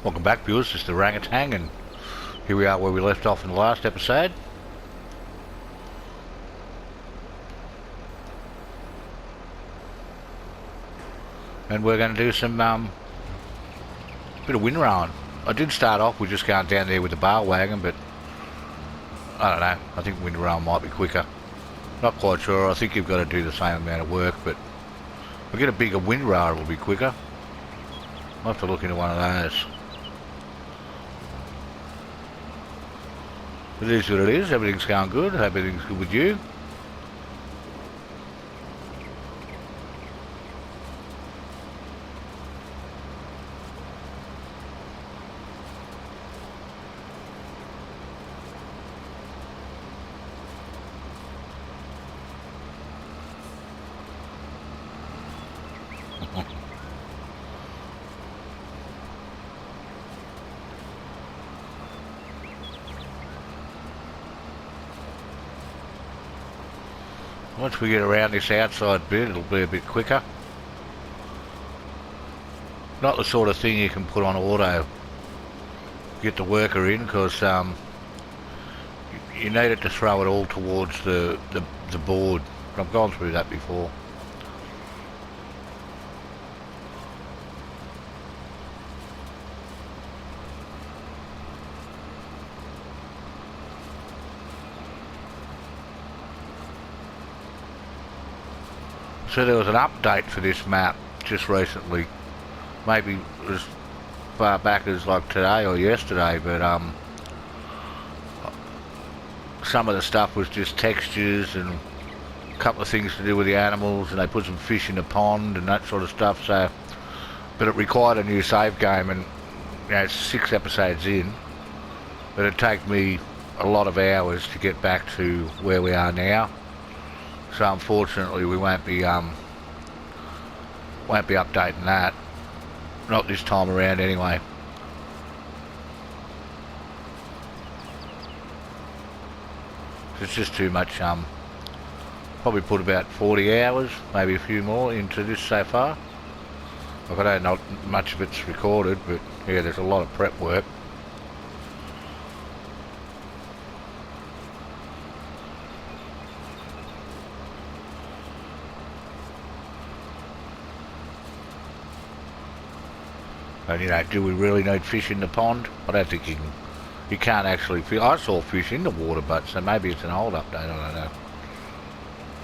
Welcome back, viewers. This is the Orangutan, and here we are where we left off in the last episode. And we're going to do some bit of wind rowing. I did start off with just going down there with the bar wagon, but I don't know. I think wind rowing might be quicker. Not quite sure. I think you've got to do the same amount of work, but if I get a bigger wind rower, it'll be quicker. I'll have to look into one of those. It is what it is. Everything's going good. Everything's good with you. Once we get around this outside bit, it'll be a bit quicker. Not the sort of thing you can put on auto. Get the worker in, because you need it to throw it all towards the board. I've gone through that before. So there was an update for this map just recently, maybe as far back as like today or yesterday, but some of the stuff was just textures and a couple of things to do with the animals, and they put some fish in the pond and that sort of stuff. So, but it required a new save game, and you know, it's 6 episodes in, but it'd take me a lot of hours to get back to where we are now. So unfortunately we won't be updating that. Not this time around anyway. It's just too much. Probably put about 40 hours, maybe a few more into this so far. Like, I know not much of it's recorded, but yeah, there's a lot of prep work. And you know, do we really need fish in the pond? I don't think you can't actually fish. I saw fish in the water, but so maybe it's an old update, I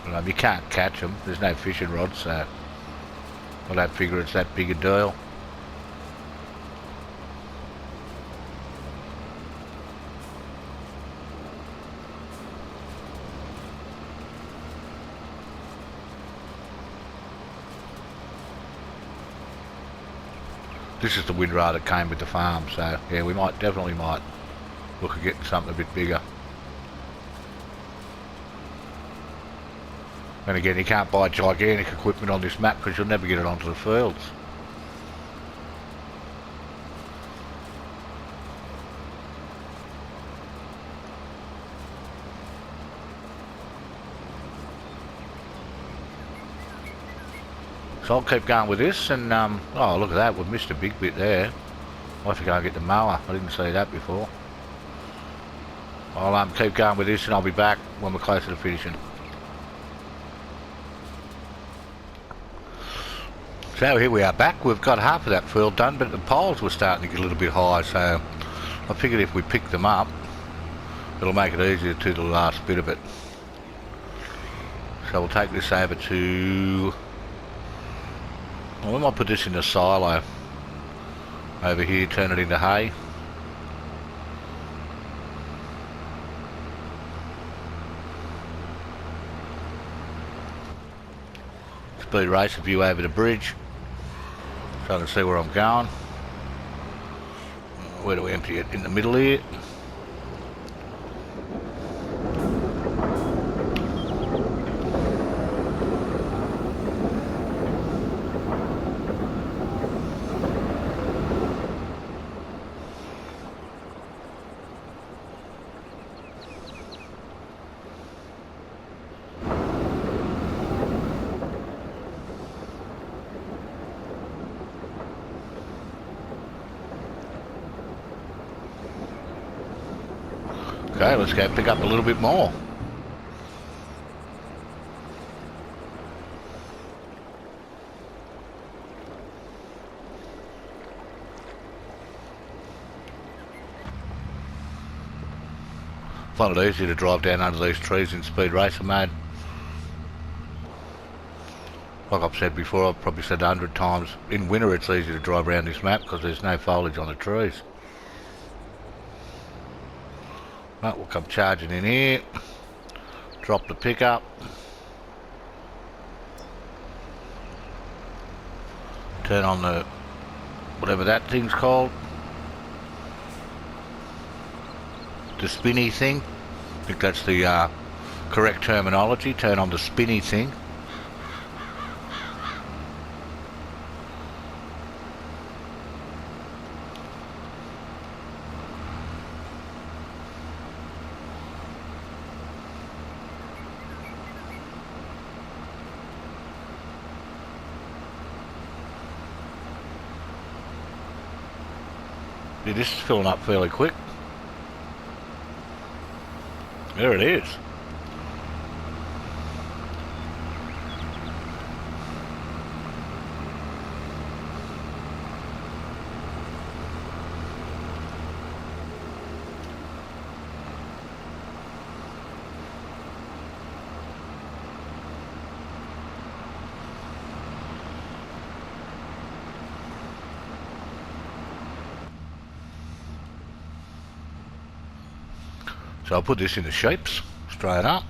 don't know. You can't catch them. There's no fishing rods, so I don't figure it's that big a deal. This is the wind rower that came with the farm, so yeah, we definitely might look at getting something a bit bigger. And again, you can't buy gigantic equipment on this map because you'll never get it onto the fields. So I'll keep going with this, and oh, look at that, we've missed a big bit there. I'll have to go and get the mower. I didn't see that before. I'll keep going with this, and I'll be back when we're closer to finishing. So here we are back. We've got half of that field done, but the poles were starting to get a little bit high, so I figured if we pick them up, it'll make it easier to do the last bit of it. So we'll take this over to... Well, we might put this in a silo over here, turn it into hay. Speed racer view over the bridge, so I can see where I'm going. Where do we empty it? In the middle here. Okay, let's go pick up a little bit more. Find it easy to drive down under these trees in Speed Racer mode. Like I've said before, I've probably said 100 times, in winter it's easy to drive around this map because there's no foliage on the trees. Right, we'll come charging in here, drop the pickup, turn on the, whatever that thing's called, the spinny thing. I think that's the correct terminology, turn on the spinny thing. Yeah, this is filling up fairly quick. There it is. So I'll put this in the shapes, straight up.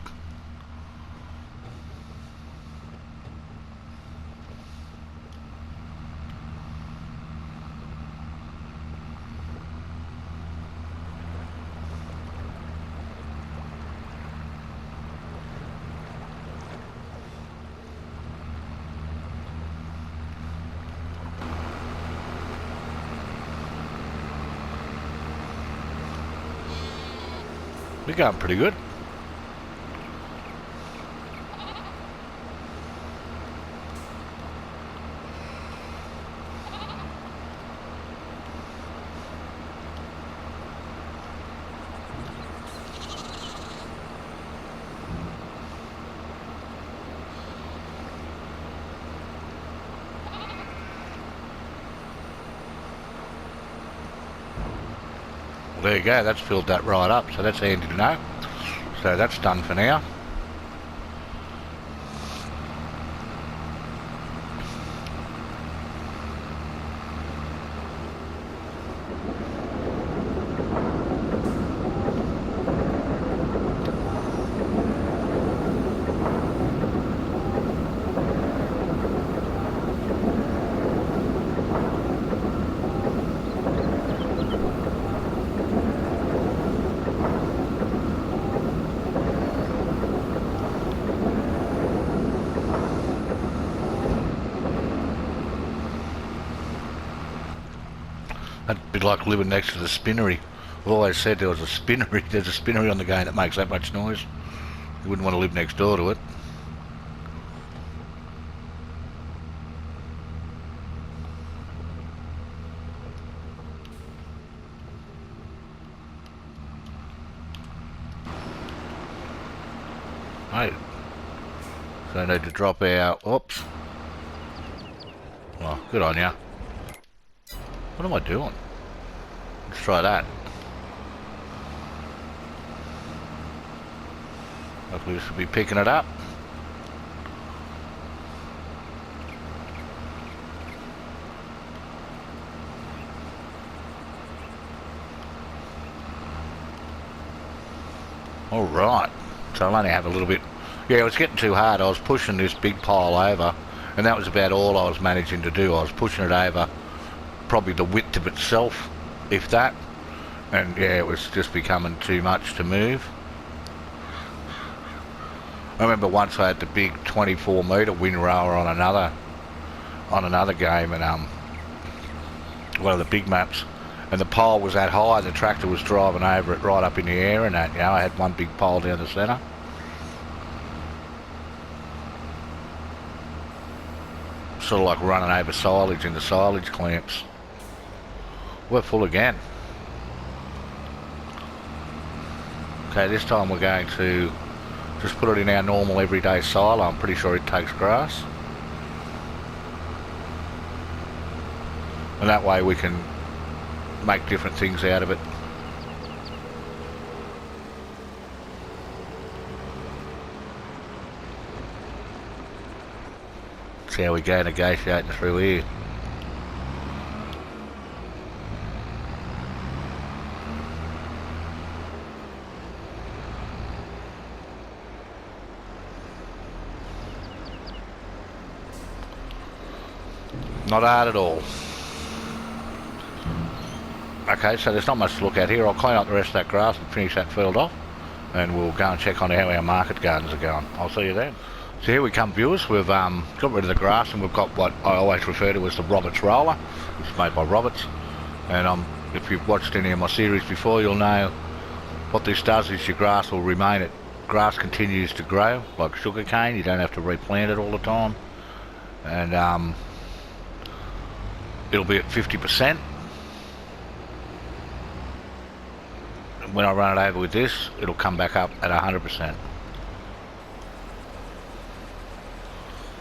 We're going pretty good. Well, there you go, that's filled that right up, so that's handy to know. So that's done for now. That'd be like living next to the spinnery. I've always said there was a spinnery. There's a spinnery on the game that makes that much noise. You wouldn't want to live next door to it. Right. So I need to drop out. Oops. Oh, good on ya. What am I doing? Let's try that. Hopefully this will be picking it up. Alright. So I'll only have a little bit. Yeah, it was getting too hard. I was pushing this big pile over, and that was about all I was managing to do. I was pushing it over probably the width of itself, if that, and yeah, it was just becoming too much to move. I remember once I had the big 24 metre windrower on another game, and one of the big maps, and the pole was that high, the tractor was driving over it right up in the air, and that, you know, I had one big pole down the centre. Sort of like running over silage in the silage clamps. We're full again. Okay, this time we're going to just put it in our normal everyday silo. I'm pretty sure it takes grass. And that way we can make different things out of it. See how we go negotiating through here. Not hard at all. Okay, so there's not much to look at here. I'll clean up the rest of that grass and finish that field off, and we'll go and check on how our market gardens are going. I'll see you then. So here we come, viewers. We've got rid of the grass, and we've got what I always refer to as the Roberts roller, which is made by Roberts. And if you've watched any of my series before, you'll know what this does is your grass will remain grass continues to grow like sugar cane. You don't have to replant it all the time, and it'll be at 50%. When I run it over with this, it'll come back up at 100%.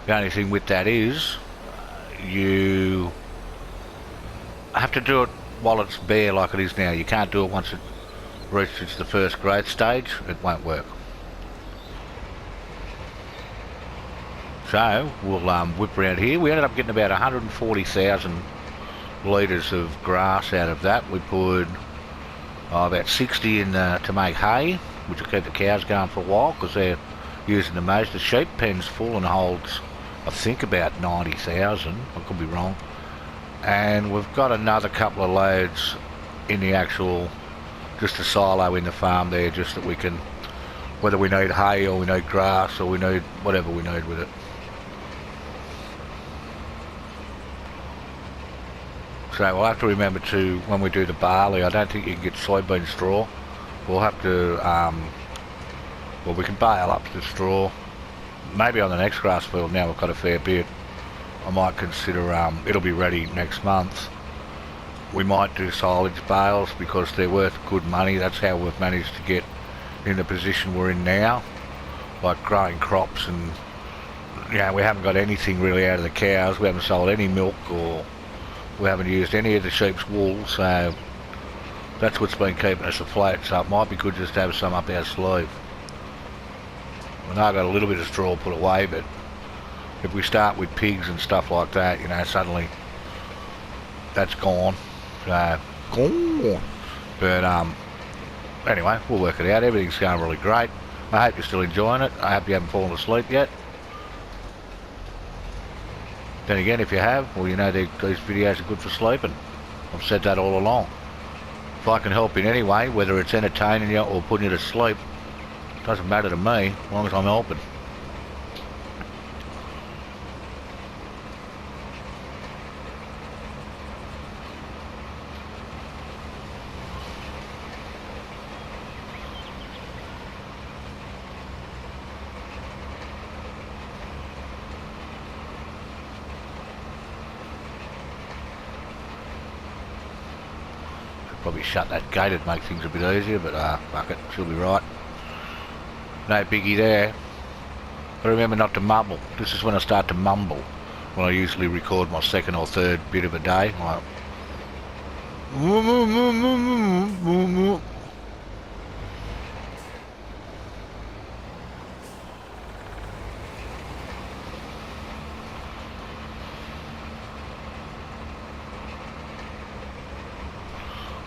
The only thing with that is you have to do it while it's bare like it is now. You can't do it once it reaches the first growth stage. It won't work. So we'll whip around here. We ended up getting about 140,000 litres of grass out of that. We put about 60 in to make hay, which will keep the cows going for a while because they're using the most. The sheep pen's full and holds, I think, about 90,000. I could be wrong. And we've got another couple of loads in the actual, just a silo in the farm there, just that we can, whether we need hay or we need grass or we need whatever we need with it. So we'll have to remember to, when we do the barley, I don't think you can get soybean straw. We'll have to, well, we can bale up the straw. Maybe on the next grass field now we've got a fair bit. I might consider, it'll be ready next month. We might do silage bales because they're worth good money. That's how we've managed to get in the position we're in now. Like growing crops and, you know, we haven't got anything really out of the cows. We haven't sold any milk or we haven't used any of the sheep's wool, so that's what's been keeping us afloat. So it might be good just to have some up our sleeve. I know I've got a little bit of straw put away, but if we start with pigs and stuff like that, you know, suddenly that's gone. So, gone. But anyway, we'll work it out. Everything's going really great. I hope you're still enjoying it. I hope you haven't fallen asleep yet. Then again, if you have, well, you know these videos are good for sleeping. I've said that all along. If I can help in any way, whether it's entertaining you or putting you to sleep, it doesn't matter to me, as long as I'm helping. Probably shut that gate, it'd make things a bit easier, but fuck it, she'll be right. No biggie there. But remember not to mumble. This is when I start to mumble, when I usually record my second or third bit of a day. Like,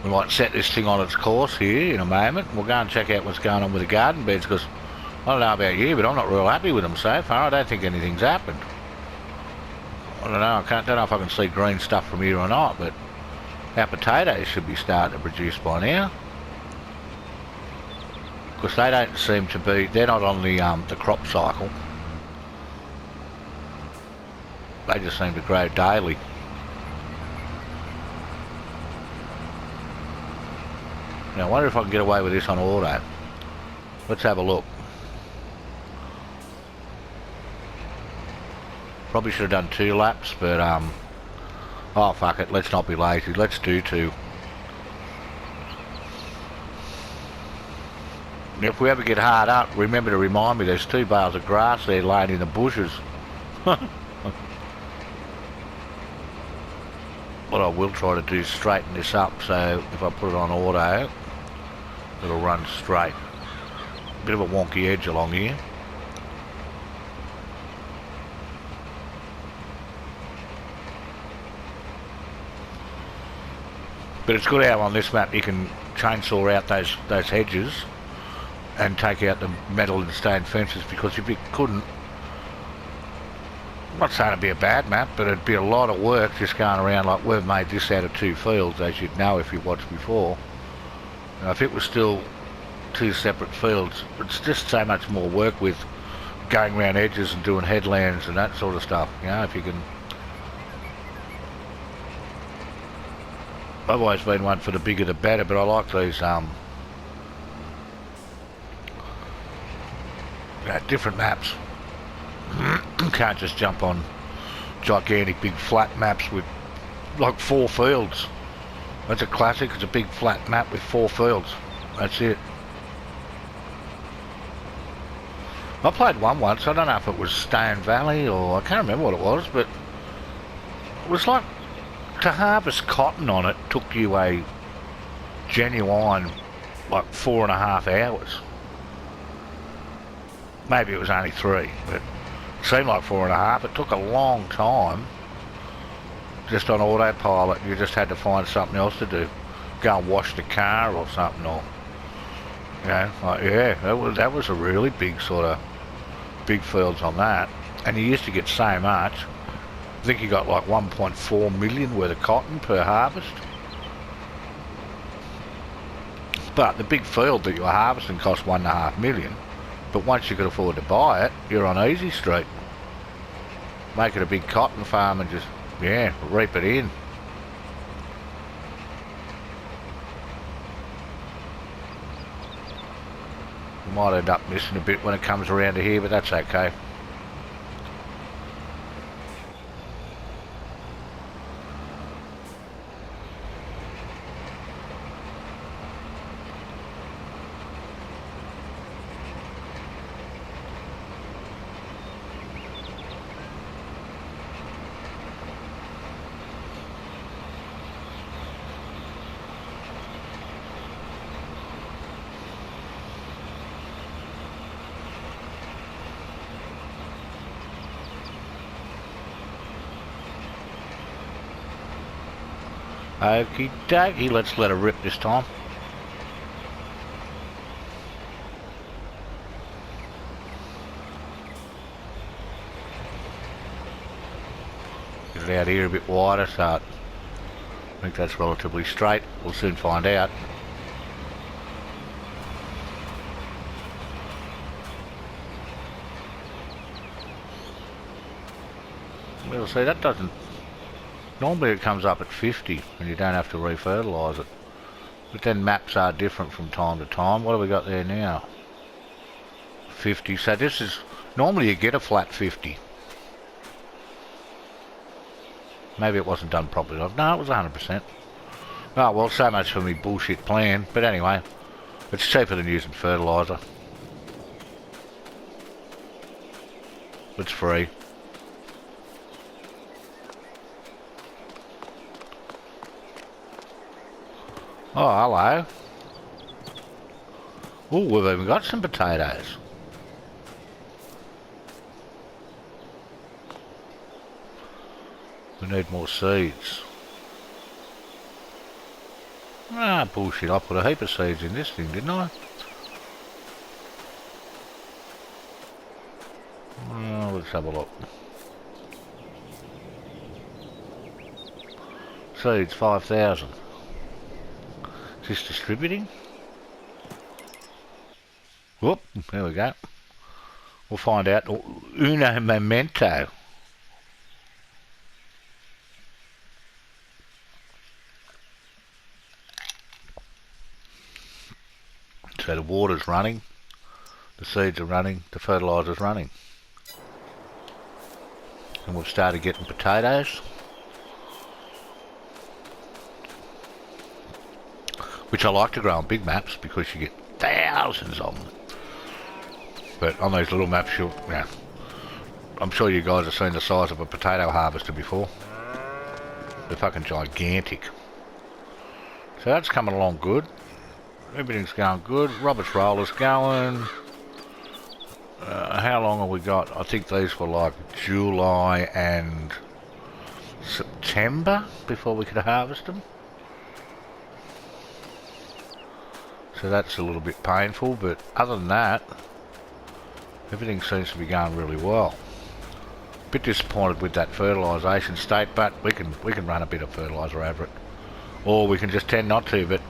we might set this thing on its course here in a moment. We'll go and check out what's going on with the garden beds, because I don't know about you, but I'm not real happy with them so far. I don't think anything's happened. I don't know, don't know if I can see green stuff from here or not, but our potatoes should be starting to produce by now. Because they don't seem to be, they're not on the crop cycle. They just seem to grow daily. Now I wonder if I can get away with this on auto. Let's have a look. Probably should have done 2 laps, but oh fuck it, let's not be lazy, let's do 2. If we ever get hard up, remember to remind me there's 2 bales of grass there laying in the bushes. What I will try to do is straighten this up, so if I put it on auto, it'll run straight. Bit of a wonky edge along here. But it's good how on this map you can chainsaw out those hedges and take out the metal and stone fences, because if you couldn't, I'm not saying it'd be a bad map, but it'd be a lot of work just going around. Like, we've made this out of 2 fields, as you'd know if you watched before. Now, if it was still 2 separate fields, it's just so much more work with going around edges and doing headlands and that sort of stuff, you know, if you can. I've always been one for the bigger the better, but I like these different maps. You can't just jump on gigantic big flat maps with like 4 fields. That's a classic. It's a big flat map with 4 fields. That's it. I played one once. I don't know if it was Stone Valley or I can't remember what it was, but it was like, to harvest cotton on it took you a genuine like 4.5 hours. Maybe it was only 3, but it seemed like 4.5. It took a long time just on autopilot. You just had to find something else to do. Go and wash the car or something, or, you know, like, yeah, that was a really big sort of big fields on that. And you used to get so much. I think you got like 1.4 million worth of cotton per harvest. But the big field that you were harvesting cost 1.5 million. But once you could afford to buy it, you're on easy street. Make it a big cotton farm and just, yeah, reap it in. You might end up missing a bit when it comes around to here, but that's okay. Okie dokie, let's let her rip this time. Get it out here a bit wider, so I think that's relatively straight. We'll soon find out. We'll see, that doesn't... Normally it comes up at 50 and you don't have to refertilise it. But then maps are different from time to time. What have we got there now? 50. So this is... Normally you get a flat 50. Maybe it wasn't done properly. No, it was 100%. Oh, well, so much for me bullshit plan. But anyway, it's cheaper than using fertiliser. It's free. Oh, hello. Oh, we've even got some potatoes. We need more seeds. Ah, bullshit. I put a heap of seeds in this thing, didn't I? Oh, let's have a look. Seeds, 5,000. Is this distributing? Whoop, there we go. We'll find out. Uno momento. So the water's running, the seeds are running, the fertiliser's running. And we've started getting potatoes. Which I like to grow on big maps because you get thousands of them. But on these little maps, yeah, I'm sure you guys have seen the size of a potato harvester before. They're fucking gigantic. So that's coming along good. Everything's going good. Robert's roller's going. How long have we got? I think these were like July and September before we could harvest them. So that's a little bit painful, but other than that, everything seems to be going really well. Bit disappointed with that fertilisation state, but we can run a bit of fertiliser over it, or we can just tend not to. But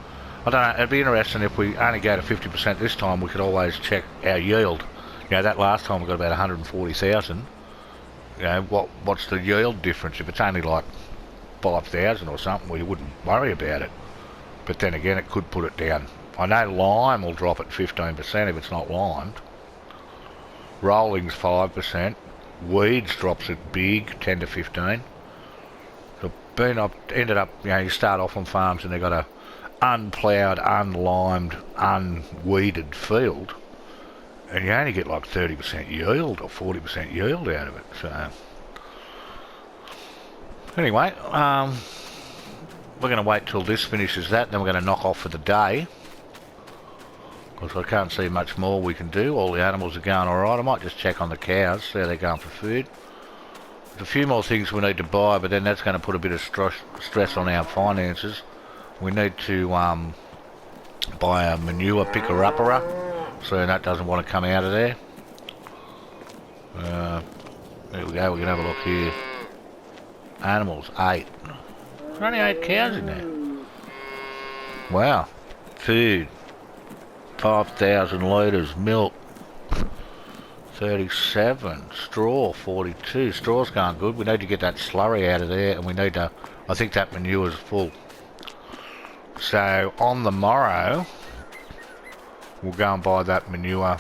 I don't know. It'd be interesting if we only go to 50% this time. We could always check our yield. You know, that last time we got about 140,000. You know, what's the yield difference? If it's only like 5,000 or something, we wouldn't worry about it. But then again, it could put it down. I know lime will drop at 15% if it's not limed. Rolling's 5%. Weeds drops it big, 10 to 15. So I've ended up, you know, you start off on farms and they've got a unploughed, unlimed, unweeded field, and you only get like 30% yield or 40% yield out of it. So anyway, we're going to wait till this finishes that, then we're going to knock off for the day. Because I can't see much more we can do. All the animals are going alright. I might just check on the cows, see how they're going for food. There's a few more things we need to buy, but then that's going to put a bit of stress on our finances. We need to buy a manure picker-upper, so that doesn't want to come out of there. There we go, we can have a look here. Animals, 8. There's only 8 cows in there. Wow. Food. 5,000 litres, milk 37, straw 42. Straw's going good. We need to get that slurry out of there, and we need to, I think that manure's full. So on the morrow, we'll go and buy that manure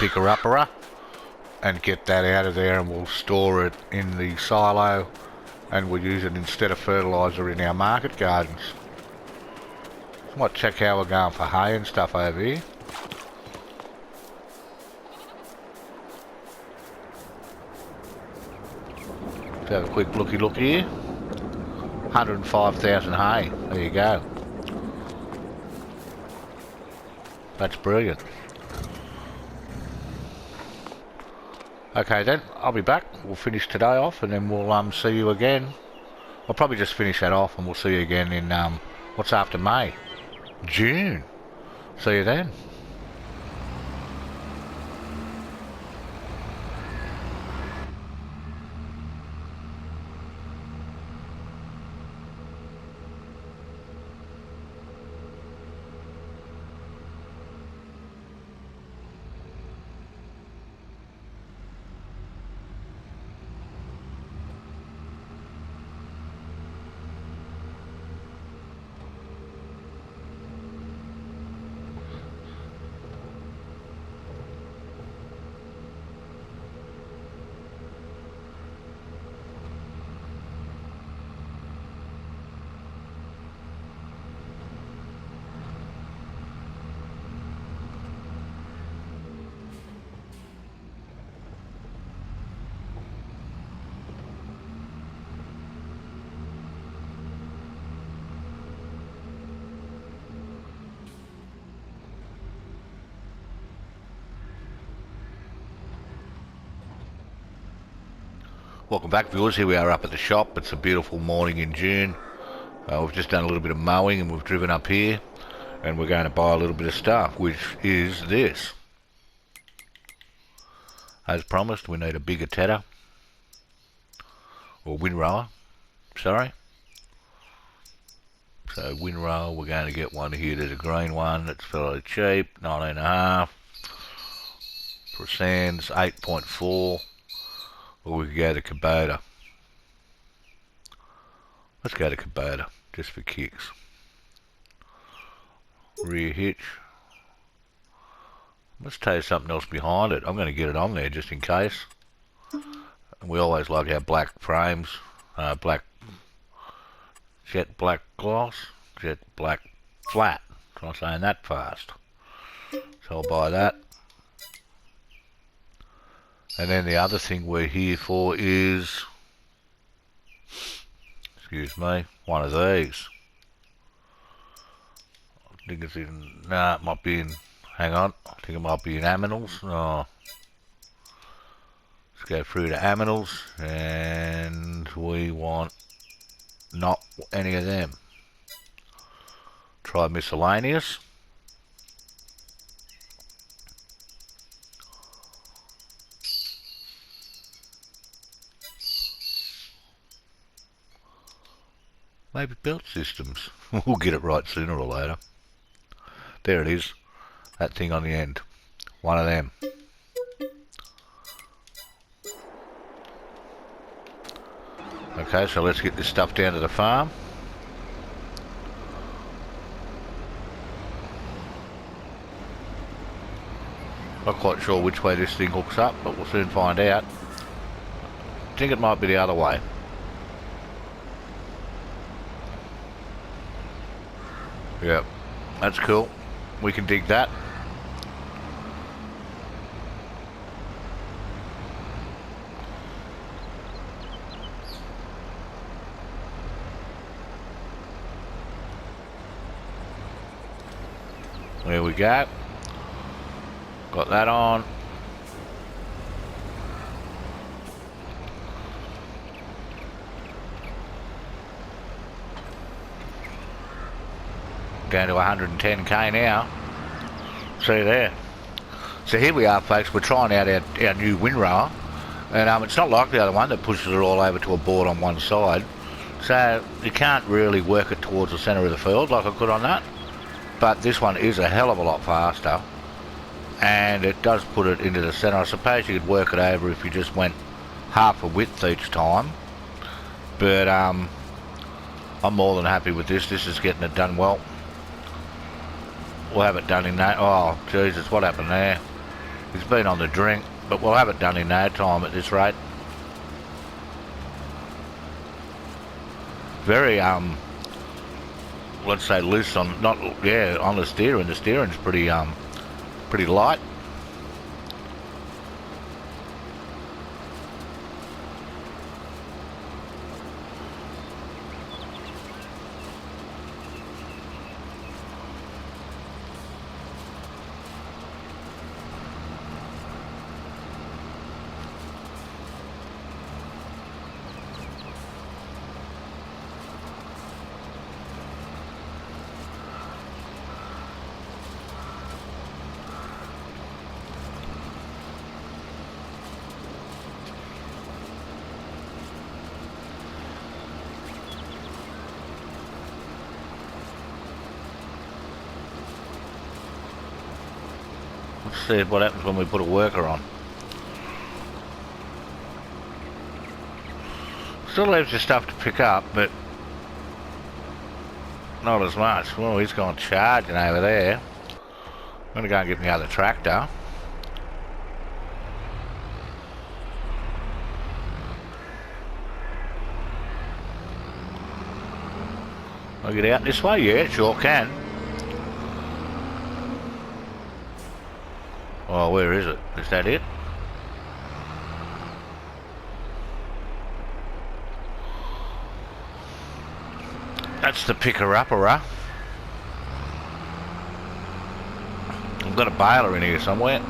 picker-upper and get that out of there, and we'll store it in the silo, and we'll use it instead of fertiliser in our market gardens. Might check how we're going for hay and stuff over here. Let's have a quick look here. 105,000 hay. There you go. That's brilliant. Okay then, I'll be back. We'll finish today off and then we'll see you again. I'll probably just finish that off and we'll see you again in what's after May? June. See you then. Welcome back, viewers. Here we are up at the shop. It's a beautiful morning in June. We've just done a little bit of mowing and we've driven up here and we're going to buy a little bit of stuff, which is this. As promised, we need a bigger tedder, or windrower, sorry. So windrower, we're going to get one here. There's a green one that's fairly cheap, 19.5%, 8.4. Or we could go to Kubota. Let's go to Kubota, just for kicks. Rear hitch. Let's tell you something else behind it. I'm going to get it on there just in case. We always like our black frames, jet black gloss, jet black flat. Try saying that fast. So I'll buy that. And then the other thing we're here for is, excuse me, one of these. I think it's in, nah, it might be in, hang on, I think it might be in aminals. Oh. Let's go through to aminals, and we want not any of them. Try miscellaneous. Maybe belt systems. We'll get it right sooner or later. There it is. That thing on the end. One of them. Okay, so let's get this stuff down to the farm. Not quite sure which way this thing hooks up, but we'll soon find out. I think it might be the other way. Yep, that's cool. We can dig that. There we go. Got that on. Going to 110k now. See there. So here we are, folks. We're trying out our new windrower, and it's not like the other one that pushes it all over to a board on one side. So you can't really work it towards the centre of the field like I could on that. But this one is a hell of a lot faster, and it does put it into the centre. I suppose you could work it over if you just went half a width each time, but I'm more than happy with this. This is getting it done well. We'll have it done in that. Oh Jesus, what happened there? He's been on the drink, but we'll have it done in no time at this rate. Very let's say loose on, not, yeah, on the steering. The steering's pretty light. Let's see what happens when we put a worker on. Still leaves your stuff to pick up, but not as much. Well, he's gone charging over there. I'm going to go and get my other tractor. I'll get out this way? Yeah, sure can. Oh, where is it? Is that it? That's the picker-upper. I've got a baler in here somewhere.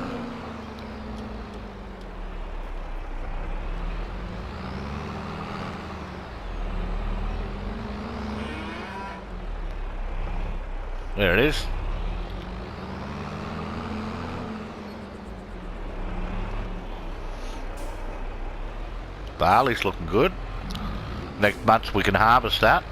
There it is. Barley's looking good. Next month we can harvest that.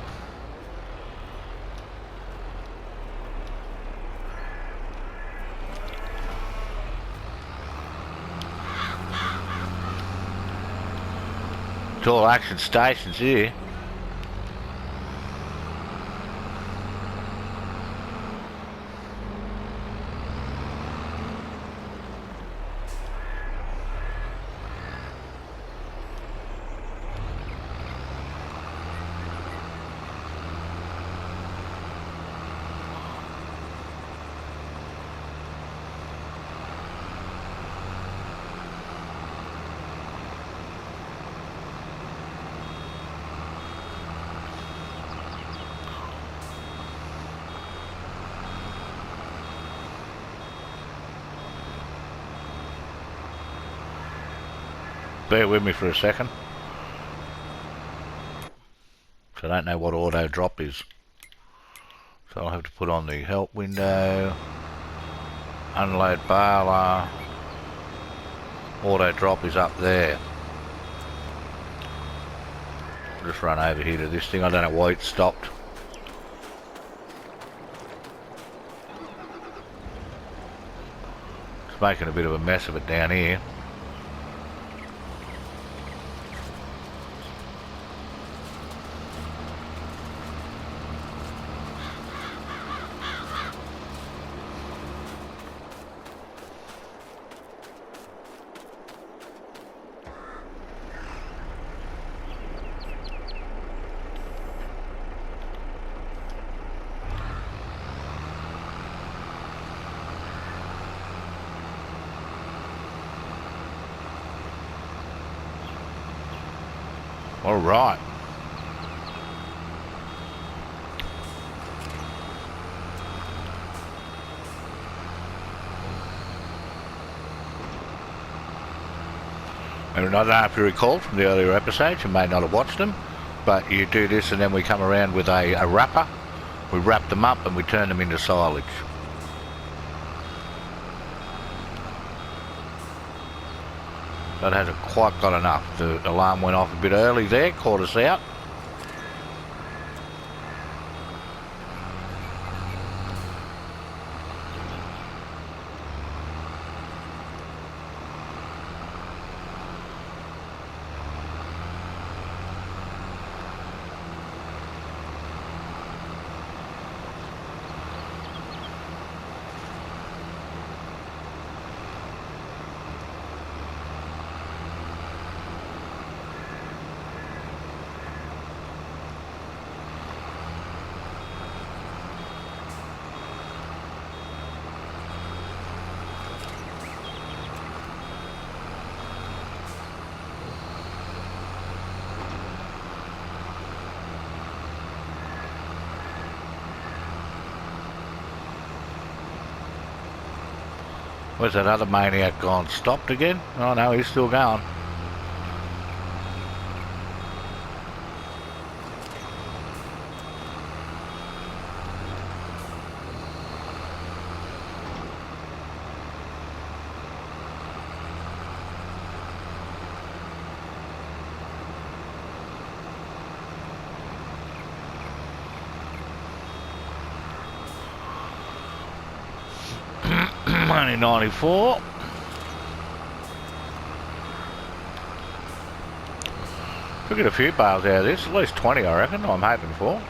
It's all action stations here. bear with me for a second. So I don't know what auto drop is. So I'll have to put on the help window, unload baler, auto drop is up there. Just run over here to this thing, I don't know why it stopped. It's making a bit of a mess of it down here. All right. And I don't know if you recall from the earlier episodes, you may not have watched them, but you do this and then we come around with a wrapper. We wrap them up and we turn them into silage. That hasn't quite got enough. The alarm went off a bit early there, caught us out. Where's that other maniac gone? Stopped again? Oh no, he's still going. Only 94. We'll get a few bales out of this, at least 20 I reckon, I'm hoping for.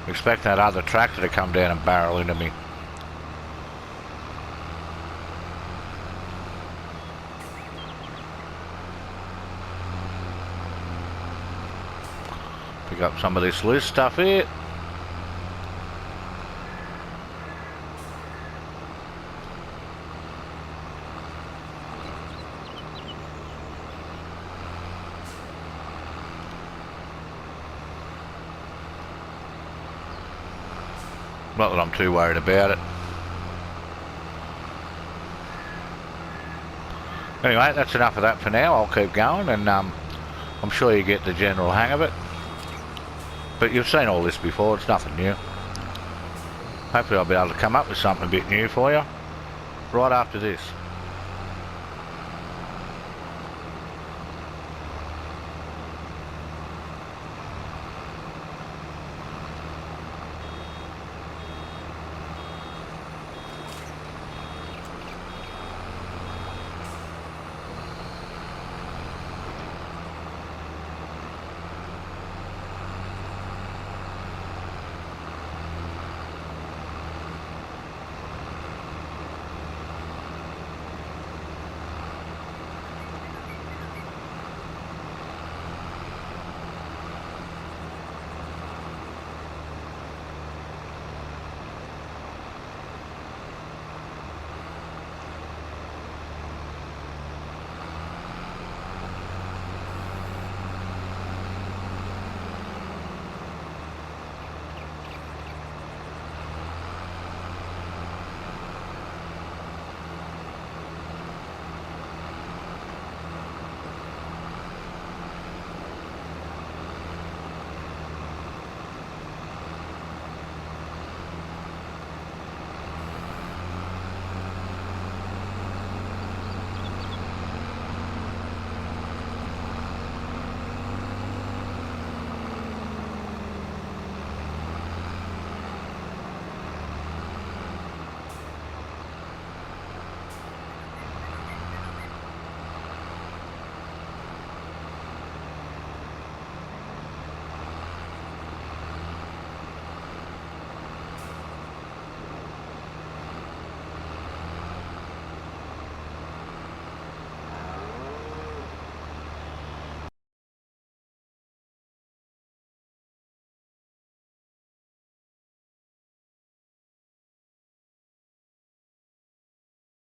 Expect that other tractor to come down and barrel into me. Pick up some of this loose stuff here. Not that I'm too worried about it. Anyway, that's enough of that for now. I'll keep going and I'm sure you get the general hang of it. But you've seen all this before, it's nothing new. Hopefully I'll be able to come up with something a bit new for you right after this.